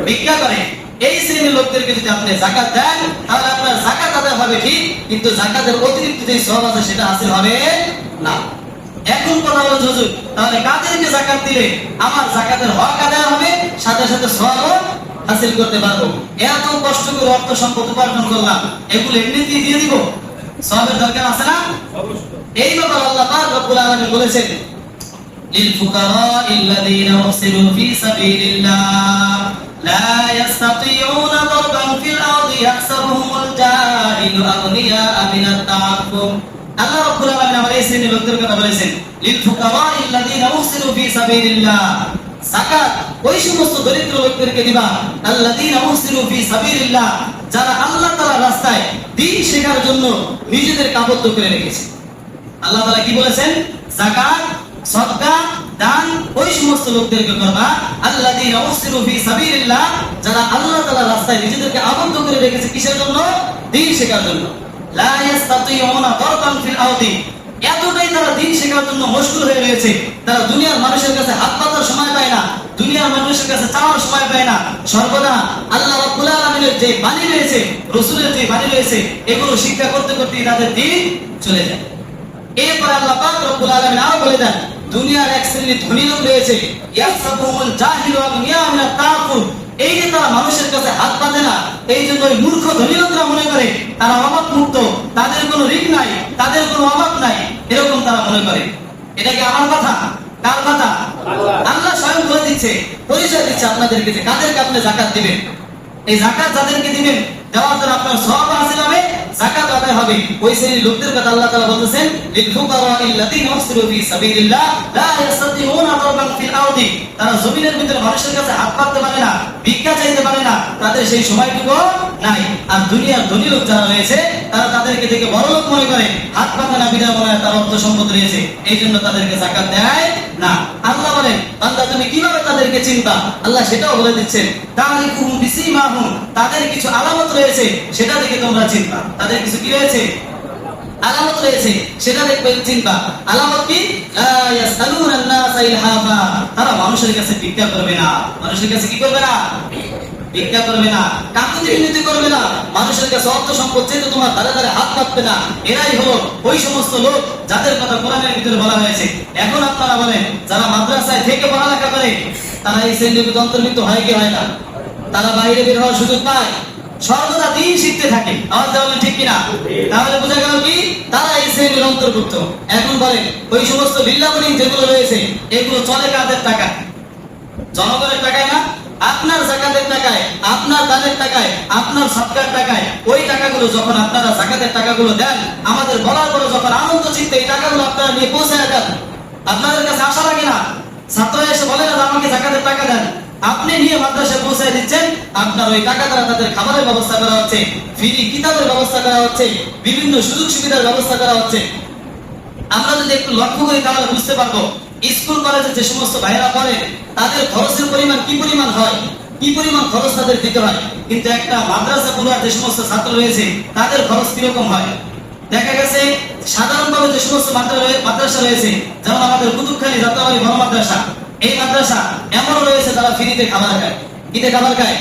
A: ভিক্ষা করে। এই শ্রেণীর লোকদেরকে যদি আপনি যাকাত দেন তাহলে আপনার যাকাত আদায় হবে ঠিক, কিন্তু যাকাতের অতিরিক্ত যে সওয়াব আছে সেটা হাসিল হবে না। এখন কথা হলো হুজুর, তাহলে কাদেরকে যাকাত দিলে আমার যাকাতের হক আদায় হবে, সাথে সাথে সওয়াবও হাসিল করতে পারবো? এত কষ্ট করে অর্থ সম্পদ উপার্জন করলাম, এগুলো এমনিতেই দিয়ে দিব? সওয়াবের দরকার আছে না? এই ব্যাপারে আল্লাহ পাক রব্বুল আলামিন বলেছেন للفقراء الذين أحصروا في سبيل الله لا يستطيعون ضربا في الأرض يحسبهم الجاهل أغنياء من التعفف। আল্লাহ রাব্বুল আলামিন আমার এই শ্রেণীর লোকদের কথা বলেছেন للفقراء الذين أحصروا في سبيل الله, যাকাত ওই সমস্ত দরিদ্র লোকদেরকে দিবা الذين أحصروا في سبيل الله, যারা আল্লাহ তাআলার রাস্তায় দ্বীন শেখার জন্য নিজেদের আবদ্ধ করে রেখেছে। আল্লাহ তাআলা কি বলেছেন? যাকাত, সদকা, দান ওই সমস্ত লোকদেরকে করবা আল্লাযীনা উসিরু ফি সাবিলিল্লাহ, যারা আল্লাহ তাআলার রাস্তায় নিজেদেরকে আবদ্ধ করে রেখেছে কিসের জন্য? দ্বীন শেখার জন্য। লা ইস্তাতিউনা দারবান ফিল আরদি, এতটাই তারা দ্বীন শেখার জন্য মশগুল হয়ে রয়েছে, তারা দুনিয়ার মানুষের কাছে হাত পাতার সময় পায় না, দুনিয়ার মানুষের কাছে চাওয়ার সময় পায় না, সর্বদা আল্লাহ রাব্বুল আলামিনের যে বাণী রয়েছে, রাসূলের যে বাণী রয়েছে, এগুলো শিক্ষা করতে করতে তাদের দ্বীন চলে যায়। এরপর আল্লাহ পাক রব্বুল আলামিন আরো বলে দেন, দুনিয়ার এক শ্রেণীর ধনী লোক রয়েছে, ইয়াসাবুল জাহিলু আগনিয়া মিনাত তাআফুর, এই যে তারা মানুষের কাছে হাত পাতে না, এই জন্য ওই মূর্খ ধনী লোকরা মনে করে তারা অভাব মুক্ত, তাদের কোনো ঋণ নাই, তাদের কোনো অভাব নাই, এরকম তারা মনে করে। এটা কি আমার কথা? কার কথা? আল্লাহ স্বয়ং বলে দিচ্ছে, পরিচয় দিচ্ছে আপনাদেরকে যে কাদেরকে আপনি যাকাত দিবেন। এই যাকাত যাদেরকে দিবেন, দেওয়ার জন্য আপনার সওয়াব হাসিল হবে, যাকাত আদায় হবে। ওই শ্রেণীর লোকদের কথা আল্লাহ তাআলা বলতেছেন, লিল ফুকারাইল্লাযীনা উসিরু ফি সাবিলিল্লাহ লা ইস্তাতিউনা দারবান ফিল আরদি, তারা জমিনের ভিতরে মানুষের কাছে হাত পাততে পারে না, ভিক্ষা চাইতে পারে না, তাদের সেই সময়টুকু নাই। আর দুনিয়ার ধনী লোক যারা রয়েছে, তারা তাদেরকে দেখে বড় লোক মনে করে, হাত পাতে না, বিনা মনে হয় তার অর্থ সম্পদ রয়েছে, এই জন্য তাদেরকে যাকাত দেয় না। আল্লাহ বলেন, বান্দা তুমি কিভাবে তাদেরকে চিনবা? আল্লাহ সেটাও বলে দিচ্ছেন, তারিকুহুম বিসীমাহুম, তাদের কিছু আলামত রয়েছে, সেটা দেখে তোমরা চিনবা। তাদের কিছু কি রয়েছে? আলামত রয়েছে, সেটা দেখবে চিনবা। আলামত কি? ইয়াসআলুনান নাসা ইলহাফা, তারা মানুষের কাছে ভিক্ষা করবে না। মানুষের কাছে কি করবে না? ভিক্ষা করবে না, কাকুতি মিনতি করবে না, মানুষের কাছে অর্থ সম্পদ চেয়ে তোমার ধারে ধারে হাত পাতবে না। এরাই হলো ওই সমস্ত লোক যাদের কথা কোরআনের ভিতরে বলা হয়েছে। এখন আপনারা বলেন, যারা মাদ্রাসায় থেকে পড়ালেখা করে, তারা এই শ্রেণীর ভিতরে অন্তর্ভুক্ত হয় কি হয় না? তারা বাইরে বের হওয়ার সুযোগ পায়, সর্বদা দিন শিখতে থাকে। আওয়াজ দেওয়া ঠিক কিনা? তাহলে বোঝা গেল কি তারা এই শ্রেণীর অন্তর্ভুক্ত। এখন বলেন, ওই সমস্ত বিল্লাবনি যেগুলো রয়েছে, এগুলো চলে কাদের টাকা? জনগণের টাকায় না? আপনার যাকাতের টাকায়, আপনার দানের টাকায়, আপনার সদকার টাকায়। ওই টাকাগুলো যখন আপনারা যাকাতের টাকাগুলো দেন, আমাদের বলার পরে যখন আনন্দ চিত্তে এই টাকাগুলো আপনারা নিয়ে পৌঁছায় দেন, আপনাদের কাছে আশা লাগে না? ছাত্ররা এসে বলে না আমাকে যাকাতের টাকা দেন, আপনি নিয়ে মাদ্রাসায় পৌঁছায় দিচ্ছেন, আপনার ওই টাকা দ্বারা তাদের খাবারের ব্যবস্থা করা হচ্ছে, ফ্রি কিতাবের ব্যবস্থা করা হচ্ছে, বিভিন্ন সুযোগ সুবিধার ব্যবস্থা করা হচ্ছে। আমরা যদি একটু লক্ষ্য করি তাহলে বুঝতে পারবো, স্কুল কলেজে যে সমস্ত ভাইরা পড়ে, তাদের খরচের পরিমাণ কি পরিমাণ হয়, কি পরিমাণ খরচ তাদের দিতে হয়। কিন্তু একটা মাদ্রাসা পড়ুয়ার যে সমস্ত ছাত্র রয়েছে, তাদের খরচ কিরকম হয়? দেখা গেছে সাধারণভাবে যে সমস্ত মাদ্রাসা রয়েছে, যেমন আমাদের কুতুবখালী যাত্রাবাড়ি বড় মাদ্রাসা, এই মাদ্রাসা এমন রয়েছে তারা ফ্রিতে খাবার খায়। কিতে খাবার খায়?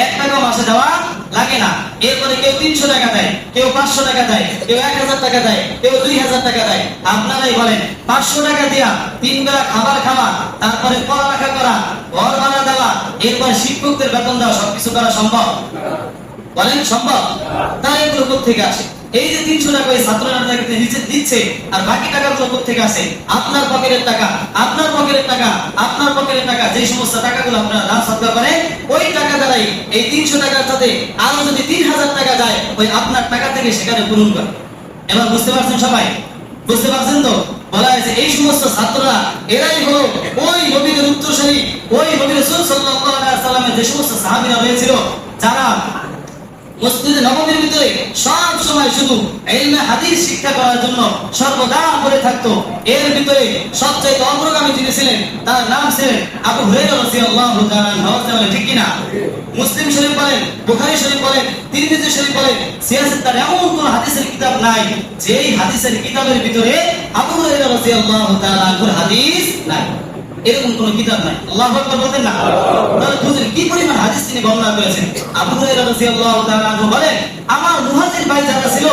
A: 1 টাকা মাসে দেওয়া লাগে না। এরপরে কেউ 300 টাকা দেয়, কেউ 500 টাকা দেয়, কেউ 1000 টাকা দেয়, কেউ 2000 টাকা দেয়। আপনারাই বলেন, 500 টাকা দিয়া 3 বেলা খাবার খাওয়া, তারপরে পড়ালেখা করা, ঘর ভাড়া দেওয়া, এরপর শিক্ষকদের বেতন দেওয়া, সবকিছু করা সম্ভব? বলেন সম্ভব? তার এগুলো কোথেকে আসে? এই যে 300 টাকা ওই ছাত্ররা নিচে দিচ্ছে, আর বাকি টাকাগুলো কোথেকে আসে? আপনার পকেটের টাকা, আপনার পকেটের টাকা, আপনার পকেটের টাকা। যে সমস্ত টাকাগুলো আপনারা দান সদকা করেন, ওই টাকা দ্বারাই এই 300 টাকার সাথে আরো যদি 3000 টাকা যায়, ওই আপনার টাকা থেকে সেখানে পূরণ করে। এবার বুঝতে পারছেন সবাই? বুঝতে পারছেন তো? বলা হয়েছে এই সমস্ত ছাত্ররা, এরাই হলো ওই নবীদের উত্তরসূরি, ওই নবী রাসূল সাল্লাল্লাহু আলাইহি ওয়াসাল্লামের যে সমস্ত সাহাবীরা হয়েছিল, যারা মসজিদে নববীর ভিতরে সব সময় শুধু ইলমে হাদিস শিক্ষা করার জন্য সর্বদা পড়ে থাকতো। এর ভিতরে সবচেয়ে অগ্রগামী যিনি ছিলেন, তার নাম ছিলেন আবু হুরায়রা রাদিয়াল্লাহু তাআলা আনহু। ঠিক কিনা? মুসলিম শরীফ বলেন, বুখারী শরীফ বলেন, তিরমিজি শরীফ বলেন, সিয়াসত তার এমন কোন হাদিসের কিতাব নাই যেই হাদিসের কিতাবের ভিতরে আবু হুরায়রা রাদিয়াল্লাহু তাআলা আনহুর হাদিস নাই। এরকম কোন কিতাব নাই। আল্লাহু আকবার বলেন না? তাহলে বুঝেন কি পরিমাণ হাদিস তিনি বর্ণনা করেছেন। আবু হুরায়রা রাদিয়াল্লাহু তাআলা আনহু বলেন, আমার মুহাজির ভাই যারা ছিল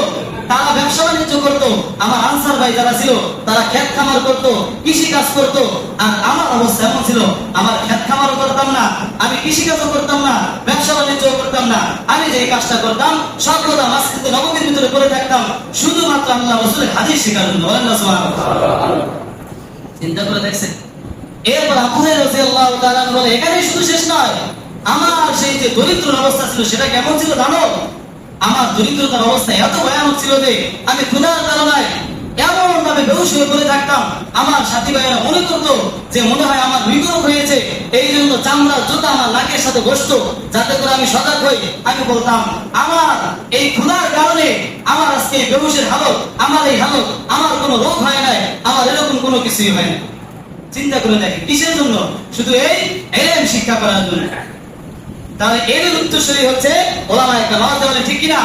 A: তারা ব্যবসা বাণিজ্য করত, আমার আনসার ভাই যারা ছিল তারা ক্ষেত খামার করত, কৃষি কাজ করত। আর আমার অবস্থা এমন ছিল, আমার ক্ষেত খামারও করতাম না, আমি কৃষি কাজও করতাম না, ব্যবসা বাণিজ্যও করতাম না। আমি যে কাজটা করতাম সর্বদা মসজিদে নববীর ভিতরে পড়ে থাকতাম, শুধুমাত্র আল্লাহ রাসূলের হাদিস শেখার জন্য। বলেন না সুবহানাল্লাহ? চিন্তা করে দেখছেন? এরপর আবু হুরায়রা রাদিয়াল্লাহু তাআলা আনহু বলে, এখানেই শুধু শেষ নয়, আমার সেই যে দরিদ্র অবস্থা ছিল সেটা কেমন ছিল জানো? আমার দরিদ্রতার অবস্থা এত ভয়ানক ছিল যে আমি ক্ষুধার তাড়নায় এমন ভাবে বেহুশ হয়ে পড়ে থাকতাম, আমার সাথী ভাইয়েরা মনে করতো যে মনে হয় আমার হৃদরোগ হয়েছে, এই জন্য চামড়ার জুতা আমার নাকের সাথে বসতো, যাতে করে আমি সজাগ হই। আমি বলতাম আমার এই ক্ষুধার কারণে আমার আজকে বেহুশের হালত, আমার এই হালত, আমার কোনো রোগ হয় নাই, আমার এরকম কোনো কিছুই হয় না। চিন্তা করে দেখি কিসের জন্য? শুধু এই এলেম শিক্ষা করার জন্য। তাহলে এর উত্তরসূরি হচ্ছে ওলামায়ে কেরাম, বলে ঠিক কিনা?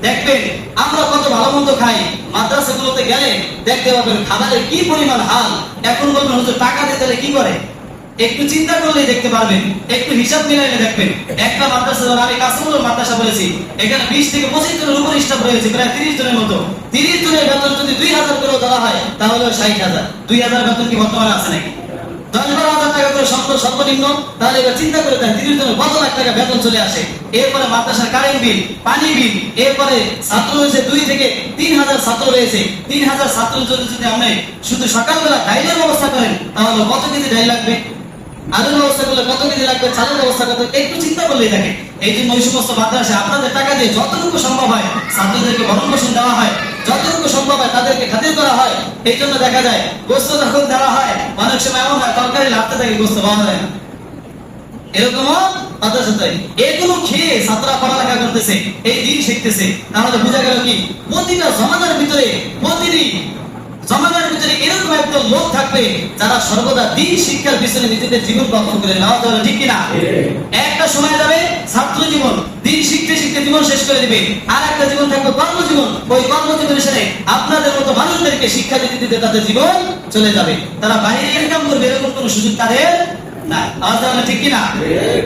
A: দেখবেন আমরা কত ভালো মন্দ খাই, মাদ্রাসাগুলোতে গেলে দেখতে পাবেন খাবারের কি পরিমাণ হাল। এখন বলবেন হুজুর টাকা দিতে কি করে? একটু চিন্তা করলেই দেখতে পারবেন, একটু হিসাব মিলাইলে দেখবেন। একটা মাদ্রাসা, আমি কাসিমুল মাদ্রাসা বলেছি, এখানে 20 থেকে 25 জনের উপর স্টাফ রয়েছে, প্রায় 30 জনের মতো। 30 জনের বেতন যদি 2000 করে ধরা হয় তাহলে 60,000। 2000 বেতন কি বর্তমানে আছে নাকি? 10-12 হাজার টাকা করে সর্বনিম্ন। তাহলে এবার চিন্তা করে দেন 30 জনের কত লাখ টাকা বেতন চলে আসে। এরপরে মাদ্রাসার কারেন্ট বিল, পানি বিল, এরপরে ছাত্র রয়েছে 2 থেকে 3,000 ছাত্র রয়েছে। 3,000 ছাত্র যদি আপনি শুধু সকালবেলা ডাইলের ব্যবস্থা করেন তাহলে কত কেজি ডাইল লাগবে? আলুর ব্যবস্থা করলে কত কেজি লাগবে? চালের ব্যবস্থা কত? একটু চিন্তা করলেই থাকে। এই জন্য ওই সমস্ত মাদ্রাসা আপনাদের টাকা দিয়ে যতটুকু সম্ভব হয় ছাত্রদেরকে ভরণ পোষণ দেওয়া হয়, যতটুকু সম্ভব হয় তাদেরকে খাতির করা হয়। এই জন্য দেখা যায় গোস্ত যখন দেওয়া হয় অনেক সময় এমন হয় তরকারি লাগতে থাকে, গোস্ত পাওয়া যায় না। এরকমও মাদ্রাসা তৈরি। এগুলো খেয়ে ছাত্ররা পড়ালেখা করতেছে, এই দিন শিখতেছে। তাহলে বোঝা গেল কি প্রতিটা জমানার ভিতরে, প্রতিটি জমানার ভিতরে এরকম একটা লোক থাকবে যারা সর্বদা দিন শিক্ষার পিছনে নিজেদের জীবন বক্ষণ করে নেওয়া যাবে, ঠিক কিনা? একটা সময় যাবে ছাত্র জীবন, দিন শিখতে শিখতে জীবন শেষ করে দিবে। আর একটা জীবন থাকবে কর্মজীবন, ওই কর্মজীবনের সাথে আপনাদের মতো মানুষদেরকে শিক্ষা দিতে দিতে তাদের জীবন চলে যাবে। তারা বাইরে ইনকাম করবে এরকম কোনো সুযোগ তাদের নাই। আওয়াজ দেওয়া ঠিক কিনা?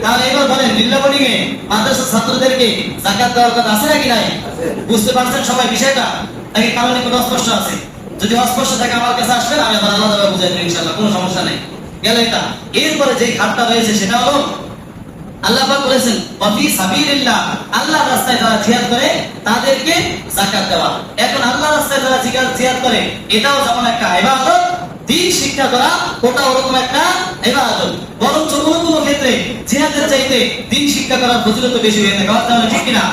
A: তাহলে এবার বলেন বিল্লা বোর্ডিং এ মাদ্রাসার ছাত্রদেরকে যাকাত দেওয়ার কথা আছে নাকি নাই? বুঝতে পারছেন সবাই বিষয়টা? নাকি কারণ একটু অস্পষ্ট আছে? যদি অস্পষ্ট থাকে আমার কাছে আসবেন, আমি আবার আলাদাভাবে বুঝাই দেব ইনশাআল্লাহ, কোনো সমস্যা নেই। গেল এটা। এরপরে যে খাতটা রয়েছে সেটা হলো আল্লাহ পাক বলেছেন ওয়াফি সাবিলিল্লাহ, আল্লাহর রাস্তায় যারা জিহাদ করে তাদেরকে যাকাত দেওয়া। এখন আল্লাহর রাস্তায় যারা জিহাদ করে এটাও যেমন একটা ইবাদত, দিন শিক্ষা করা ওটা ওরকম একটা ইবাদত। বরং কোনো ক্ষেত্রে জিহাদের চাইতে দিন শিক্ষা করার ফজিলত বেশি হয়ে থাকে। তাহলে ঠিক কিনা?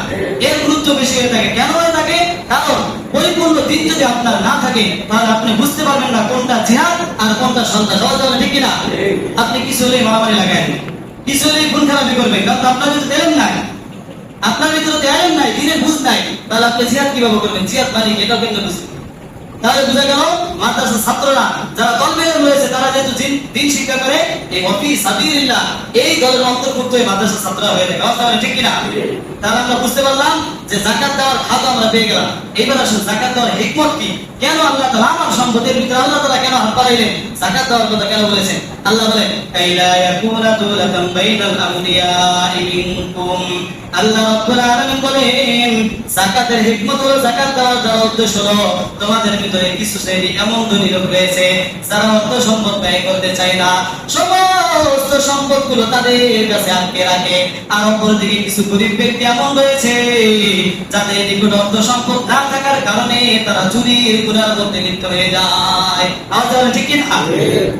A: এর গুরুত্ব বেশি হয়ে থাকে। কেন হয়ে থাকে? কারণ পরিপূর্ণ দিন যদি আপনার না থাকে তাহলে আপনি বুঝতে পারবেন না কোনটা জিহাদ আর কোনটা সন্ত্রাস। তাহলে ঠিক কিনা? আপনি কিছু হলেই মারামারি লাগায়, কিছু হলেই খুন খারাপি করবেন, কারণ আপনার ভিতরে এলেম নাই, আপনার ভিতরে এলেম নাই, দিনের বুঝ নাই, তাহলে আপনি জিহাদ কিভাবে করবেন? জিহাদ মানে এটাও কিন্তু বুঝবেন। তাহলে বুঝা গেল মাদ্রাসার ছাত্ররা যারা দলবের রয়েছে তারা যেহেতু দিন শিক্ষা করে, এই ওয়াফি সাবিলিল্লাহ এই দলের অন্তর্ভুক্ত এই মাদ্রাসার ছাত্ররা হয়ে থাকে। তাহলে ঠিক কিনা? তাহলে আমরা বুঝতে পারলাম যে যাকাত দেওয়ার খাত আমরা পেয়ে গেলাম। এবার আসলে যাকাত দেওয়ার হিকমত কি? কেন আল্লাহ তাআলা আমার সম্পদের ভিতরে আল্লাহ তাআলা কেন হাত বাড়াইলেন? যাকাত দেওয়ার কথা কেন বলেছেন? আল্লাহ বলেন কাইলা ইয়াকুনা দুলাতাম বাইনাল আমনিয়াই মিনকুম। আল্লাহ রাব্বুল আলামিন বলেন যাকাতের হিকমত হলো, যাকাত দেওয়ার যারা উদ্দেশ্য হলো তোমাদের ভিতরে কিছু শ্রেণী এমন ধনী লোক রয়েছে যারা অর্থ সম্পদ ব্যয় করতে চায় না, সমস্ত সম্পদগুলো তাদের কাছে আটকে রাখে। আর অপরদিকে কিছু গরিব ব্যক্তি এমন রয়েছে যাদের নিকট অর্থ সম্পদ না থাকার কারণে তারা চুরির গুনার মধ্যে লিপ্ত হয়ে যায়। আওয়াজ ঠিক কিনা?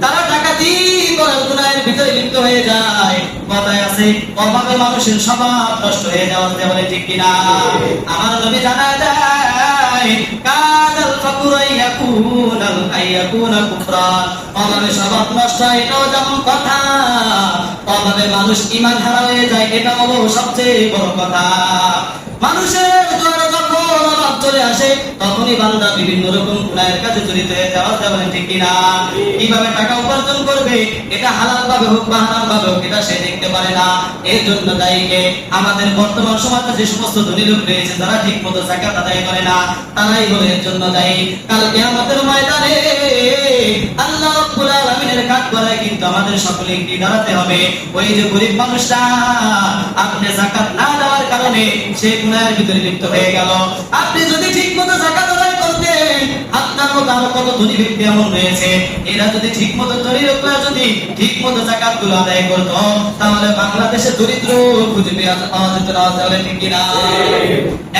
A: তারা ডাকাতি করার গুনাহের ভিতরে লিপ্ত হয়ে যায়। কথায় আছে অভাবে মানুষের স্বভাব নষ্ট হয়ে যাওয়া, বলে ঠিক কিনা? আমার নবী জানায় দেয় কাদাল ফাকুরা ইয়াকুনা কুফরা, অভাবে স্বভাব নষ্ট এটাও যেমন কথা, অভাবে মানুষ ঈমান হারা হয়ে যায় এটা হলো সবচেয়ে বড় কথা। মানুষের দ্বারা যখন অভাব চলে আসে তখনই বান্দা বিভিন্ন রকম গুনাহের কাজে জড়িত হয়ে যাওয়া, বলেন ঠিক কিনা? কিভাবে টাকা উপার্জন করবে এটা হালাল ভাবে হোক বা হারাম ভাবে হোক এটা সে দেখতে পারে না। এর জন্য দায়ী কে? আমাদের বর্তমান সমাজে যে সমস্ত ধনী লোক রয়েছে যারা ঠিক মতো যাকাত আদায় করে না, তারাই হলো এর জন্য দায়ী। কাল কিয়ামতের ময়দানে আল্লাহ রাব্বুল আলামিনের কাঠগড়ায় কিন্তু আমাদের সকলকে দাঁড়াতে হবে। ওই যে গরিব মানুষটা আপনি যাকাত না দেওয়ার কারণে সে গুনাহের ভিতরে লিপ্ত হয়ে গেল। আপনি যদি ঠিক মতো যাকাত আদায় করতেন, আপনার মতো আরো কত ধনী ব্যক্তি এমন রয়েছে এরা যদি ঠিক মতো ধনী লোকরা যদি ঠিক মতো যাকাত গুলো আদায় করত তাহলে বাংলাদেশে দরিদ্র খুঁজে পাওয়া যেত না। তাহলে ঠিক কিনা?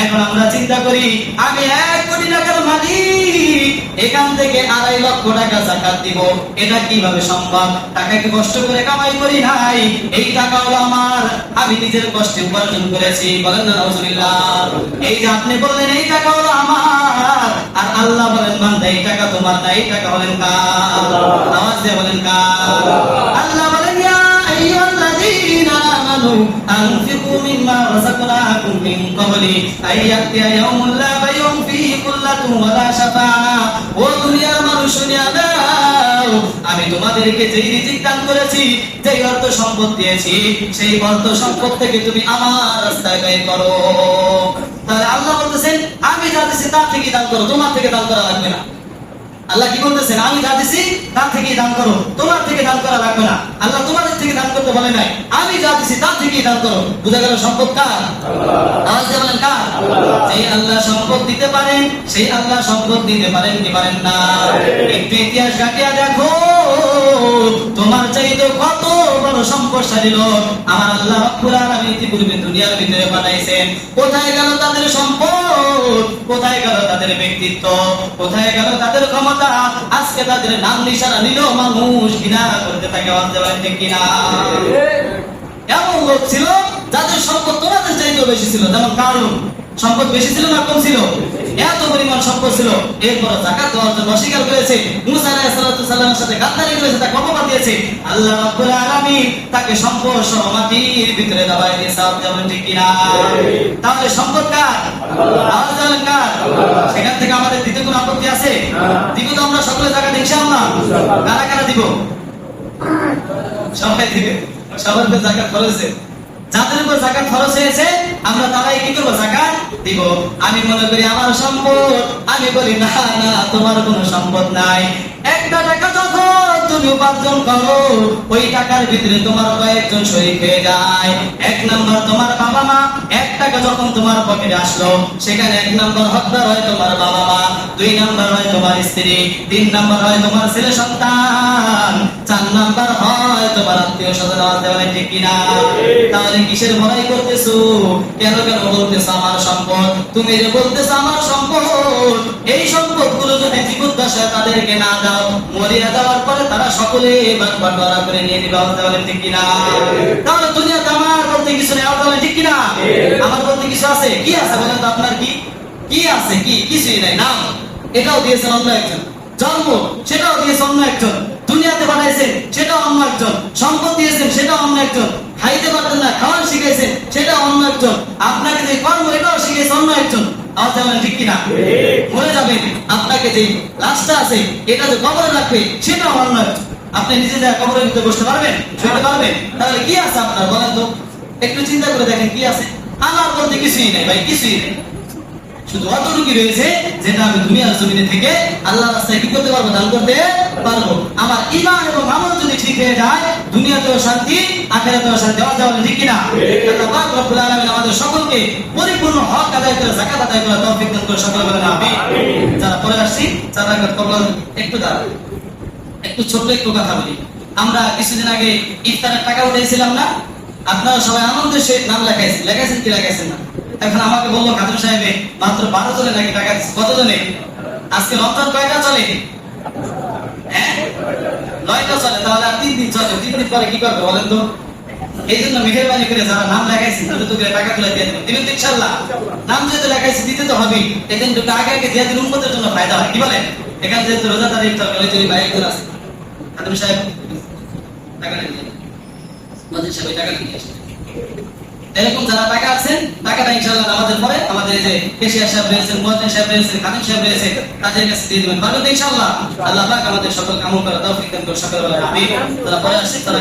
A: এখন আমরা চিন্তা করি আমি 1 কোটি টাকার মালিক, এখান থেকে 2.5 লক্ষ টাকা যাকাত দিব, এটা কিভাবে সম্ভব? টাকা কি কষ্ট করে কামাই করি নাই, এই টাকা হলো আমার, আমি নিজের কষ্টে উপার্জন করেছি। বলেন না নাউজুবিল্লাহ। এই যে আপনি বললেন এই টাকা হলো আমার, আর আল্লাহ বলেন বান্দা এই টাকা তোমার না, এই টাকা হলেন কার? আওয়াজ দিয়ে বলেন কার? আল্লাহ বলেন ইয়া আইয়ুহাল্লাযীনা আমানু আনফিকু মিম্মা রাযাকনাকুম মিন ক্বাবলি আইয়াতিয়া ইয়াউমুন লা বাইউন ফীহি কুল্লাতুন ওয়ালা শাফাআ। ও দুনিয়ার মানুষ শুনিয়া দাও, আমি তোমাদেরকে যেই রিজিক দান করেছি, যেই অর্থ সম্পদ দিয়েছি, সেই অর্থ সম্পদ থেকে তুমি আমার রাস্তায় ব্যয় করো। তাহলে আল্লাহ বলতেছেন আমি যা দিছি তার থেকে দান করো, তোমার থেকে দান করা লাগবে না। আল্লাহ কি বলতেছেন? আমি যা দিছি তার থেকে দান করো, তোমার থেকে দান করা লাগবে না। আল্লাহ তোমাদের থেকে দান করতে বলে নাই, আমি যা দিছি তার থেকেই দান করো। বুঝা গেল সম্পদ কার? আওয়াজ দিয়ে বলেন কার? যেই আল্লাহ সম্পদ দিতে পারেন, সেই আল্লাহ সম্পদ দিতে পারেন কি পারেন না? একটু ইতিহাস ঘাটিয়া দেখো, তোমার চাইতে কত বড় সম্পদশালী লোক আমার আল্লাহ রাব্বুল আলামিন ইতিপূর্বে দুনিয়ার ভিতরে বানাইছেন। কোথায় গেল তাদের সম্পদ? কোথায় গেল তাদের ব্যক্তিত্ব? কোথায় গেল তাদের ক্ষমতা? আজকে তাদের নাম নিশানা নিলেও মানুষ ঘৃণা করতে থাকে। বলতে পারেন ঠিক কিনা? এমন লোক ছিল যাদের সম্পদ তোমাদের চাইতেও বেশি ছিল। যেমন কারণ সম্পদ বেশি ছিল না কম ছিল? এত পরিমাণ সম্পদ ছিল, এরপর যাকাত দেওয়ার জন্য অস্বীকার করেছে। মুসা আলাইহিস সালামের সাথে গাদ্দারি করেছে, তাকে অপবাদ দিয়েছে। আল্লাহ রাব্বুল আলামিন তাকে সম্পদ সহ মাটির ভিতরে দাবায় দিয়েছে। যেমন ঠিক কিনা? তাহলে সম্পদ কার? আওয়াজ দেন কার? সেখান থেকে আমাদের দিতে কোনো আপত্তি আছে? দিব তো আমরা সকলে জায়গা ইনশাআল্লাহ। কারা কারা দিব? সবাই দিবে। সবার উপর যাকাত খরচ হয়েছে। যাদের উপর যাকাত খরচ হয়েছে আমরা তারাই কি করবো? যাকাত দিব। আমি মনে করি আমার সম্পদ, আমি বলি না না তোমার কোনো সম্পদ নাই। একটা টাকা যখন তুমি উপার্জন করো, ওই টাকার ভিতরে তোমার কয়েকজন শরীক হয়ে যায়। এক নাম্বার তোমার বাবা মা। এক টাকা যখন তোমার পকেটে আসলো, সেখানে এক নাম্বার হকদার হয় তোমার বাবা মা, দুই নাম্বার হয় তোমার স্ত্রী, তিন নাম্বার হয় তোমার ছেলে সন্তান, চার নাম্বার হয় তোমার আত্মীয় স্বজন। বলতে বলেন ঠিক কিনা? তাহলে কিসের ভয় করতেছো? কেন কেন বলতেছো আমার সম্পদ? তুমি যে বলতেছো আমার সম্পদ, এই সম্পদ গুলো যদি জীবদ্দশায় তাদেরকে না দাও, মরিয়া যাওয়ার পরে তারা সকলে বাটবারা করে নিয়ে নিবে। বলতে বলেন ঠিক কিনা? তাহলে দুনিয়াতে আমার বলতে কিছু নেই। বলতে বলেন ঠিক কিনা? আমার বলতে কিছু আছে? কি আছে বলেন তো? আপনার কি কি আছে? কি কিছুই নাই। নাম এটাও দিয়েছেন অন্য একজন, জন্ম সেটাও দিয়েছেন অন্য একজন, দুনিয়াতে বানাইছেন সেটাও অন্য একজন, সম্পদ দিয়েছেন সেটাও অন্য একজন, খাইতে পারতেন না খাওয়ান শিখাইছেন সেটা অন্য একজন, আপনাকে যে কর্ম এটাও শিখেছে অন্য একজন। আওয়াজ দেবেন ঠিক কিনা? মরে যাবেন, আপনাকে যে লাশটা আছে এটা যে কবরে রাখবে সেটাও অন্য একজন। আপনি নিজে যা কবরের ভিতরে বসতে পারবেন? শুতে পারবেন? তাহলে কি আছে আপনার বলেন তো? একটু চিন্তা করে দেখেন কি আছে। আমার বলতে কিছুই নেই ভাই, কিছুই নেই। শুধু অতটুকু রয়েছে যেটা আমি দুনিয়ার জমিনে থেকে আল্লাহর রাস্তায় কি করতে পারবো? দান করতে পারবো। আমার ঈমান এবং আমল যদি ঠিক হয়ে যায়, দুনিয়াতেও শান্তি, আখিরাতেও শান্তি। আওয়াজ দেওয়া ঠিক কিনা? আল্লাহ পাক রব্বুল আলামিন আমাদের সকলকে পরিপূর্ণ হক আদায় করে যাকাত আদায় করে তৌফিক দান করে সকলে বলেন আমিন। যারা পরে আসছি যারা কবল একটু দাঁড়ান, একটু ছোট্ট একটু কথা বলি। আমরা কিছুদিন আগে ইফতারের টাকা উঠাইছিলাম না? আপনারা সবাই আনন্দের সহিত নাম লেখাইছেন কি লেখাইছেন না? এখন আমাকে বললো খাতুন সাহেবে মাত্র 12 জনে নাকি টাকা দিচ্ছে। কত জনে? আজকে রমজান কয়টা চলে? হ্যাঁ 9টা চলে। তাহলে আর 3 দিন চলে। 3 দিন পরে কি করবে বলেন তো? এই জন্য মেহেরবানি করে যারা নাম লেখাইছেন তাদের তো টাকা তুলে দিয়ে দেবেন। দিবেন তো ইনশাআল্লাহ? নাম যেহেতু লেখাইছে দিতে তো হবেই। এই জন্য আগে আগে দিয়ে দিন, উম্মতের জন্য ফায়দা হয়। কি বলেন? এখানে যেহেতু রোজাদার ইফতার করে যদি ভাই একজন আছে, খাতুন সাহেব টাকা নিয়ে মসজিদ সাহেব টাকা নিয়ে আসেন। এরকম যারা টাকা আছেন টাকাটা ইনশাআল্লাহ আমাদের পরে আমাদের যে কেশিয়া সাহেব রয়েছেন, মুয়াজ্জিন সাহেব রয়েছেন, খাদিম সাহেব রয়েছে, তাদের কাছে দিয়ে দিবেন। পারবেন ইনশাআল্লাহ? আল্লাহ পাক আমাদের সকল আমল করার তৌফিক দান করুন। সকলে বলেন আমিন। যারা পরে আসছে তারা